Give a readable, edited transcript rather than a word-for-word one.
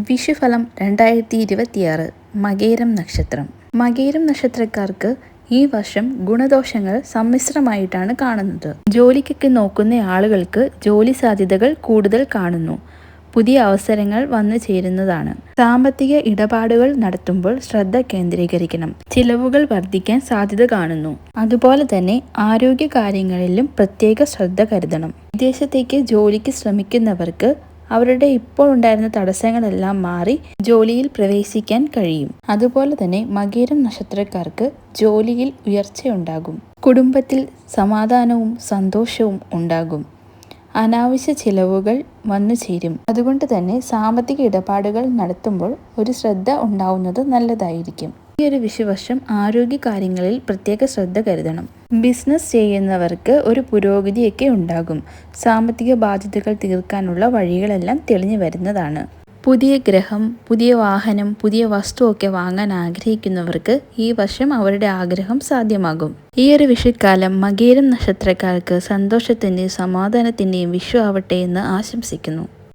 വിഷുഫലം 2026 മകേരം നക്ഷത്രം. മകേരം നക്ഷത്രക്കാർക്ക് ഈ വർഷം ഗുണദോഷങ്ങൾ സമ്മിശ്രമായിട്ടാണ് കാണുന്നത്. ജോലിക്കൊക്കെ നോക്കുന്ന ആളുകൾക്ക് ജോലി സാധ്യതകൾ കൂടുതൽ കാണുന്നു. പുതിയ അവസരങ്ങൾ വന്നു ചേരുന്നതാണ്. സാമ്പത്തിക ഇടപാടുകൾ നടത്തുമ്പോൾ ശ്രദ്ധ കേന്ദ്രീകരിക്കണം. ചിലവുകൾ വർദ്ധിക്കാൻ സാധ്യത കാണുന്നു. അതുപോലെ തന്നെ ആരോഗ്യ കാര്യങ്ങളിലും പ്രത്യേക ശ്രദ്ധ കരുതണം. വിദേശത്തേക്ക് ജോലിക്ക് ശ്രമിക്കുന്നവർക്ക് അവരുടെ ഇപ്പോൾ ഉണ്ടായിരുന്ന തടസ്സങ്ങളെല്ലാം മാറി ജോലിയിൽ പ്രവേശിക്കാൻ കഴിയും. അതുപോലെ തന്നെ മകേരം നക്ഷത്രക്കാർക്ക് ജോലിയിൽ ഉയർച്ചയുണ്ടാകും. കുടുംബത്തിൽ സമാധാനവും സന്തോഷവും ഉണ്ടാകും. അനാവശ്യ ചിലവുകൾ വന്നു ചേരും. അതുകൊണ്ട് തന്നെ സാമ്പത്തിക ഇടപാടുകൾ നടത്തുമ്പോൾ ഒരു ശ്രദ്ധ ഉണ്ടാവുന്നത് നല്ലതായിരിക്കും. ഈ ഒരു വിഷുവർഷം ആരോഗ്യ കാര്യങ്ങളിൽ പ്രത്യേക ശ്രദ്ധ കരുതണം. ബിസിനസ് ചെയ്യുന്നവർക്ക് ഒരു പുരോഗതിയൊക്കെ ഉണ്ടാകും. സാമ്പത്തിക ബാധ്യതകൾ തീർക്കാനുള്ള വഴികളെല്ലാം തെളിഞ്ഞു വരുന്നതാണ്. പുതിയ ഗ്രഹം, പുതിയ വാഹനം, പുതിയ വസ്തുവൊക്കെ വാങ്ങാൻ ആഗ്രഹിക്കുന്നവർക്ക് ഈ വർഷം അവരുടെ ആഗ്രഹം സാധ്യമാകും. ഈ ഒരു വിഷുക്കാലം മകേരം നക്ഷത്രക്കാർക്ക് സന്തോഷത്തിൻ്റെയും സമാധാനത്തിൻ്റെയും വിഷു ആവട്ടെ എന്ന് ആശംസിക്കുന്നു.